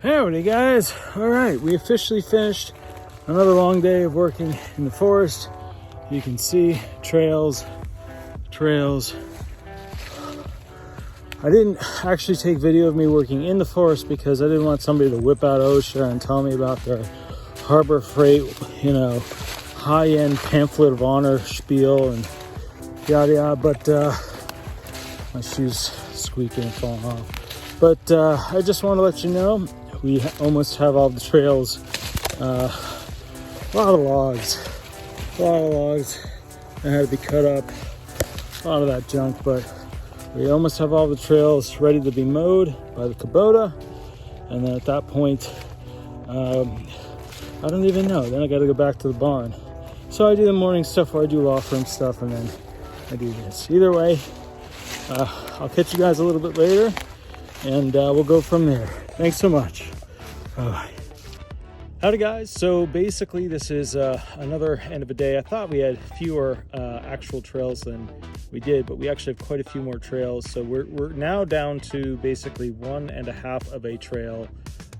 Howdy guys. All right, we officially finished another long day of working in the forest. You can see trails. I didn't actually take video of me working in the forest because I didn't want somebody to whip out OSHA and tell me about their Harbor Freight, high-end pamphlet of honor spiel and yada yada, but my shoes squeaking and falling off. But I just want to let you know we almost have all the trails. A lot of logs that had to be cut up, a lot of that junk, but we almost have all the trails ready to be mowed by the Kubota. And then at that point, I don't even know, then I got to go back to the barn. So I do the morning stuff where I do law firm stuff, and then I do this. Either way, I'll catch you guys a little bit later, and we'll go from there. Thanks so much. Bye. Howdy guys. So basically this is another end of a day. I thought we had fewer actual trails than we did, but we actually have quite a few more trails. So we're now down to basically 1.5 of a trail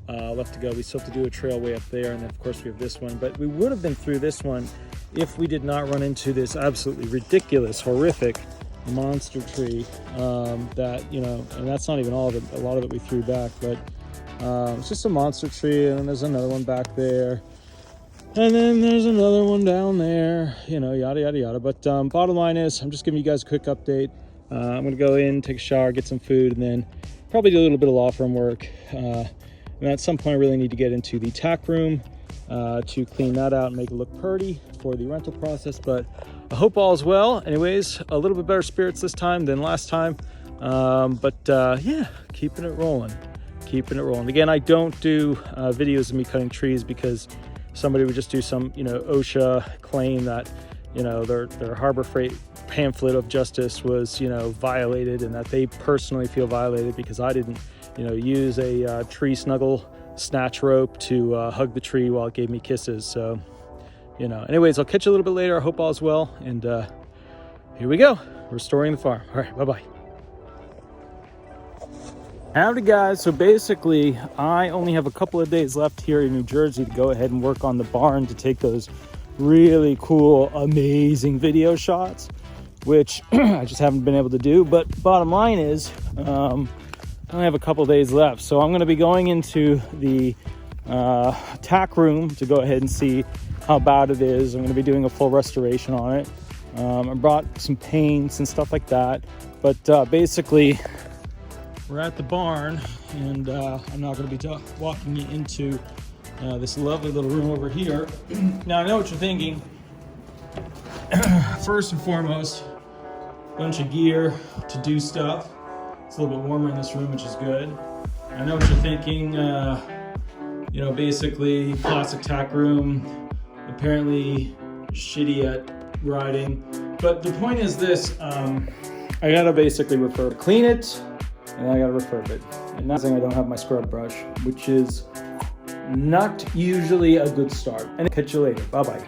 left to go. We still have to do a trail way up there, and then of course we have this one, but we would have been through this one if we did not run into this absolutely ridiculous, horrific monster tree that, and that's not even all of it. A lot of it we threw back, but it's just a monster tree. And then there's another one back there, and then there's another one down there, yada yada yada. But bottom line is, I'm just giving you guys a quick update. I'm gonna go in, take a shower, get some food, and then probably do a little bit of law firm work. And at some point I really need to get into the tack room to clean that out and make it look pretty for the rental process. But I hope all is well. Anyways, a little bit better spirits this time than last time. Yeah, keeping it rolling. Again, I don't do videos of me cutting trees because somebody would just do some, OSHA claim that, their Harbor Freight pamphlet of justice was, violated, and that they personally feel violated because I didn't, use a tree snuggle snatch rope to hug the tree while it gave me kisses. So, anyways, I'll catch you a little bit later. I hope all is well. And here we go, restoring the farm. All right, bye-bye. Howdy guys. So basically I only have a couple of days left here in New Jersey to go ahead and work on the barn to take those really cool, amazing video shots, which I just haven't been able to do. But bottom line is, I only have a couple of days left. So I'm going to be going into the tack room to go ahead and see how bad it is. I'm going to be doing a full restoration on it. I brought some paints and stuff like that. But basically, we're at the barn, and I'm now going to be walking you into this lovely little room over here. Now, I know what you're thinking. First and foremost, a bunch of gear to do stuff. It's a little bit warmer in this room, which is good. I know what you're thinking. Basically, plastic tack room, apparently shitty at riding. But the point is this, I gotta basically clean it, and I gotta refurb it. And that's the thing, I don't have my scrub brush, which is not usually a good start. And catch you later. Bye-bye.